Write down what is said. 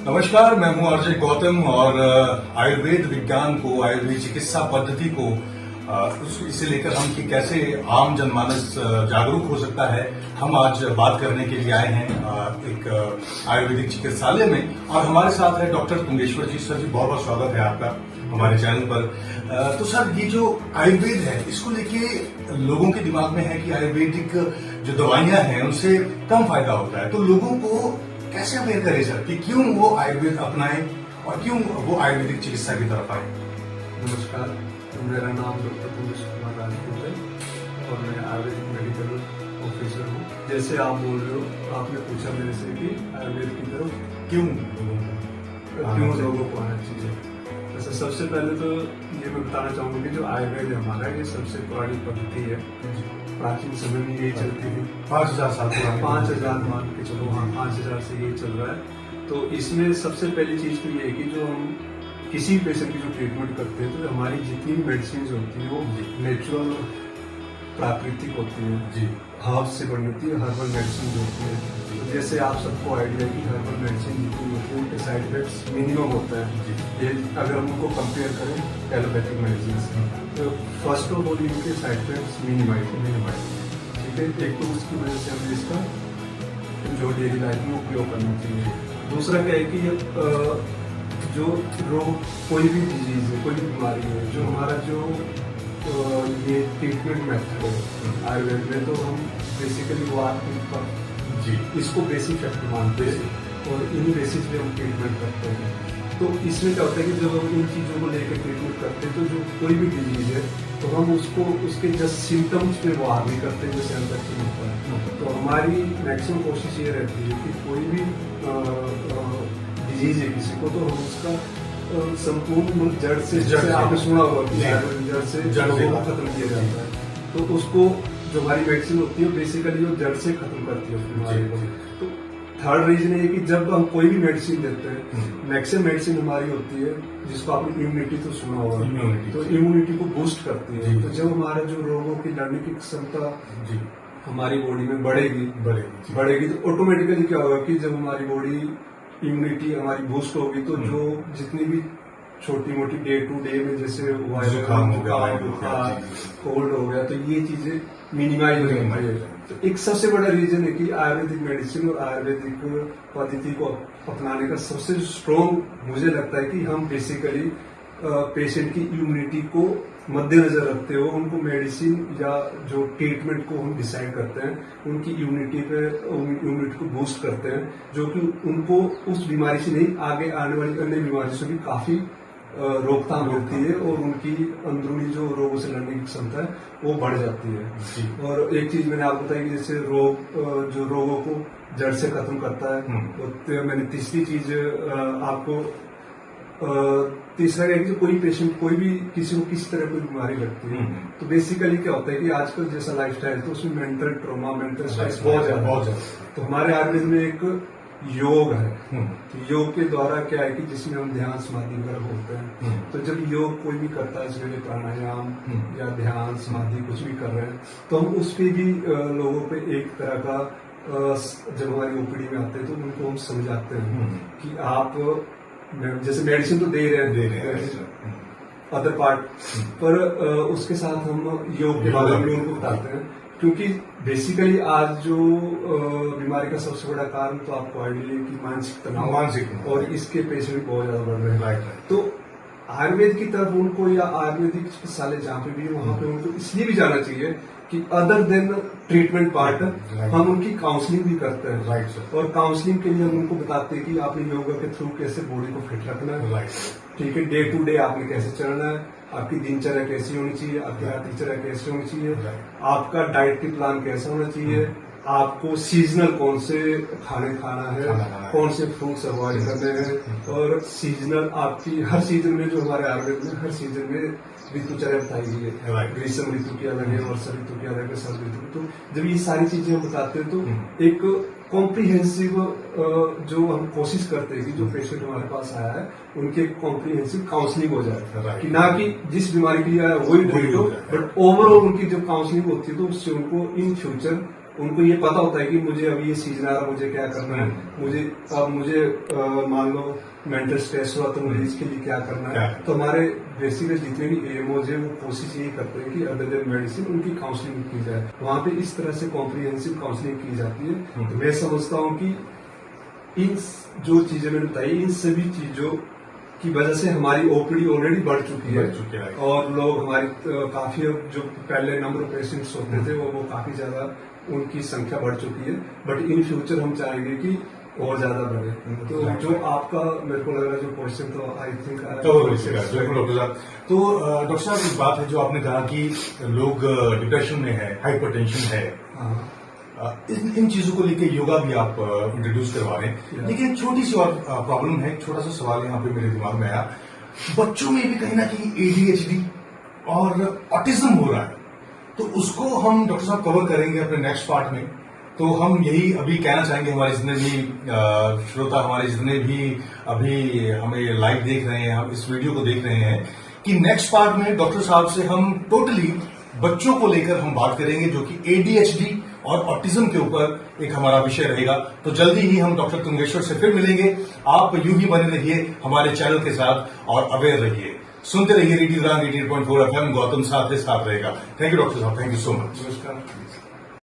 नमस्कार, मैं हूं आरजे गौतम और आयुर्वेद विज्ञान को, आयुर्वेद चिकित्सा पद्धति को इसे लेकर हम कि कैसे आम जनमानस जागरूक हो सकता है, हम आज बात करने के लिए आए हैं एक आयुर्वेदिक चिकित्सालय में। और हमारे साथ है डॉक्टर तुंगेश्वर जी। सर जी, बहुत बहुत स्वागत है आपका हमारे चैनल पर। तो सर, ये जो आयुर्वेद है, इसको लेके लोगों के दिमाग में है कि आयुर्वेदिक जो दवाइयां हैं उनसे कम फायदा होता है, तो लोगों को कैसे अवेयर करें सर कि क्यों वो आयुर्वेद अपनाएं और क्यों वो आयुर्वेदिक चिकित्सा की तरफ आए? नमस्कार, मेरा नाम डॉक्टर तुंगेश्वर कुमार राजपूत है और मैं आयुर्वेदिक मेडिकल ऑफिसर हूँ। जैसे आप बोल रहे हो, आपने पूछा मेरे से कि आयुर्वेद की तरफ क्यों लोगों को आना चाहिए। वैसे सबसे पहले तो ये मैं बताना चाहूँगा कि जो आयुर्वेद है हमारा, ये सबसे पुरानी पद्धति है। प्राचीन समय में यही चलती थी, 5000 साल पुरानी। 5000 मान के चलो, हाँ 5000 से यही चल रहा है। तो इसमें सबसे पहली चीज तो ये है कि जो हम किसी पेशेंट की जो ट्रीटमेंट करते हैं, तो हमारी जितनी भी मेडिसिन होती है वो नेचुरल प्राकृतिक होती है जी, हर्ब्स से बनी होती है, हर्बल मेडिसिन जो होती है। तो जैसे आप सबको आइडिया है कि हर्बल मेडिसिन जितनी होती है उनके साइड इफेक्ट्स मिनिमम होता है जी। ये अगर हम उनको कंपेयर करें एलोपैथिक मेडिसिन से, तो फर्स्ट ऑफ ऑल इनके साइड इफेक्ट्स मिनिमाइज, ठीक है। एक तो उसकी वजह से हमें इसका जो डेली लाइफ में उपयोग करना चाहिए। दूसरा क्या है कि जो रोग, कोई भी डिजीज है, कोई भी बीमारी है, जो हमारा जो ये ट्रीटमेंट मेथड है आयुर्वेद में, तो हम बेसिकली वो जी इसको बेसिक फैक्ट मानते हैं और इन्हीं बेसिस पे हम ट्रीटमेंट करते हैं। तो इसमें क्या होता है कि जब हम इन चीज़ों को लेकर ट्रीटमेंट करते हैं, तो जो कोई भी डिजीज है तो हम उसको उसके जस्ट सिम्टम्स पे वार नहीं करते जैसे इन्फेक्शन होता है। तो हमारी मैक्सिमम कोशिश ये रहती है कि कोई भी डिजीज है किसी को, तो हम उसका संपूर्ण जड़ से, जैसे आपने सुना होगा कि जड़ से रोगों को खत्म किया जाता है। तो उसको जो हमारी मेडिसिन होती है बेसिकली वो जड़ से खत्म करती है उस बीमारी को। तो थर्ड रीजन है कि जब हम कोई भी मेडिसिन देते हैं, मैक्सिमम मेडिसिन हमारी होती है जिसको आपने इम्यूनिटी तो सुना होगा, तो इम्यूनिटी को बूस्ट करती है। तो जब हमारा जो रोगों की लड़ने की क्षमता हमारी बॉडी में बढ़ेगी तो ऑटोमेटिकली क्या होगा कि जब हमारी बॉडी इम्यूनिटी हमारी बूस्ट होगी, तो जो जितनी भी छोटी मोटी डे टू डे में जैसे जुकाम हो गया, कोल्ड हो गया, तो ये चीजें मिनिमाइज हो जाती है। तो एक सबसे बड़ा रीजन है कि आयुर्वेदिक मेडिसिन और आयुर्वेदिक पद्धति को अपनाने का सबसे स्ट्रॉन्ग मुझे लगता है कि हम बेसिकली पेशेंट की इम्यूनिटी को मद्देनजर रखते हुए उनको मेडिसिन या जो ट्रीटमेंट को हम डिसाइड करते हैं, उनकी इम्यूनिटी को बूस्ट करते हैं, जो कि उनको उस बीमारी से नहीं, आगे आने वाली अन्य बीमारी से भी काफी रोकथाम होती है और उनकी अंदरूनी जो रोगों से लड़ने की क्षमता है वो बढ़ जाती है। और एक चीज मैंने आपको बताई कि जैसे जो रोगों को जड़ से खत्म करता है, तो मैंने तीसरी चीज आपको तीसरा है कि कोई पेशेंट, कोई भी किसी को किसी तरह कोई बीमारी लगती है, तो बेसिकली क्या होता है कि आजकल जैसा लाइफस्टाइल, तो उसमें मेंटल ट्रॉमा, मेंटल स्ट्रेस बहुत ज्यादा। तो हमारे आयुर्वेद में एक योग है, तो योग के द्वारा क्या है कि जिसमें हम ध्यान समाधि वगैरह होते हैं, तो जब योग कोई भी करता है, इसमें प्राणायाम या ध्यान समाधि कुछ भी कर रहे हैं, तो हम उस पर भी लोगों पे एक तरह का जब हमारी ओपीडी में आते हैं तो उनको हम समझाते हैं कि आप जैसे मेडिसिन तो दे रहे हैं अदर पार्ट पर, उसके साथ हम योग के बारे में उनको बताते हैं। क्योंकि बेसिकली आज जो बीमारी का सबसे बड़ा कारण तो आपको आइडिया है कि मानसिक तनाव, और इसके पेशेंट बहुत ज्यादा बढ़ रहे हैं। तो आयुर्वेद की तरफ उनको, या आयुर्वेदिक चिकित्सालय जहाँ पे भी, वहाँ पे उनको इसलिए भी जाना चाहिए कि अदर देन ट्रीटमेंट पार्ट हम उनकी काउंसलिंग भी करते हैं। और काउंसलिंग के लिए हम उनको बताते हैं कि आपने योगा के थ्रू कैसे बॉडी को फिट रखना है, ठीक है, डे टू डे आपने कैसे चलना है, आपकी दिनचर्या कैसी होनी चाहिए, आपकी दिनचर्या कैसी होनी चाहिए, आपका डाइटरी प्लान कैसा होना चाहिए, आपको सीजनल कौन से खाने खाना है, कौन से फ्रूट्स अवॉइड करने हैं, और सीजनल आपकी हर सीजन में, जो हमारे आयुर्वेद में हर सीजन में ऋतुचर्या बताई गई है। ग्रीष्म ऋतु की अलग है, वर्षा ऋतु की अलग है, शरद ऋतु। तो जब ये सारी चीजें हम बताते हैं, तो एक कॉम्प्रिहेंसिव जो हम कोशिश करते हैं कि जो पेशेंट हमारे पास आया है उनके कॉम्प्रिहेंसिव काउंसलिंग हो जाए, कि ना कि जिस बीमारी के लिए आया वही ट्रीट हो, बट ओवरऑल उनकी जो काउंसलिंग होती है तो उससे उनको इन फ्यूचर उनको ये पता होता है कि मुझे अभी ये सीजन आ रहा है, मुझे क्या करना है, मुझे मान लो मेंटल स्ट्रेस हुआ तो मुझे इसके लिए क्या करना है। तो हमारे बेसिकली जितने भी एएमओज है वो कोशिश यही करते हैं कि अदर देन मेडिसिन उनकी काउंसलिंग की जाए। वहाँ पे इस तरह से कॉम्प्रिहेंसिव काउंसलिंग की जाती है। तो मैं समझता हूँ कि इन जो चीजें मैंने बताई, इन सभी चीजों की वजह से हमारी ओपीडी ऑलरेडी बढ़ चुकी है और लोग हमारी काफी जो पहले नंबर ऑफ पेशेंट्स होते थे वो काफी ज्यादा उनकी संख्या बढ़ चुकी है। बट इन फ्यूचर हम चाहेंगे कि और ज्यादा बढ़े। तो जो आपका मेरे को लग रहा है जो क्वेश्चन तो आई थिंक बिल्कुल डॉक्टर साहब। तो डॉक्टर साहब एक बात है जो आपने कहा कि लोग डिप्रेशन में है, हाइपरटेंशन है, इन चीजों को लेकर योगा भी आप इंट्रोड्यूस करवा रहे हैं। लेकिन एक छोटी सी और प्रॉब्लम है, एक छोटा सा सवाल यहाँ पे मेरे दिमाग में आया, बच्चों में भी कहीं ना कहीं एडीएचडी और ऑटिज्म हो रहा है, तो उसको हम डॉक्टर साहब कवर करेंगे अपने नेक्स्ट पार्ट में। तो हम यही अभी कहना चाहेंगे हमारे जितने भी श्रोता, हमारे जितने भी अभी हमें लाइव देख रहे हैं, हम इस वीडियो को देख रहे हैं, कि नेक्स्ट पार्ट में डॉक्टर साहब से हम टोटली बच्चों को लेकर हम बात करेंगे, जो कि एडीएचडी और ऑटिज्म के ऊपर एक हमारा विषय रहेगा। तो जल्दी ही हम डॉक्टर तुंगेश्वर से फिर मिलेंगे। आप यूं ही बने रहिए हमारे चैनल के साथ और अवेयर रहिए, सुनते रहिए रेडियो 88.4 FM। गौतम साथ रहेगा। थैंक यू डॉक्टर साहब, थैंक यू सो मच। नमस्कार।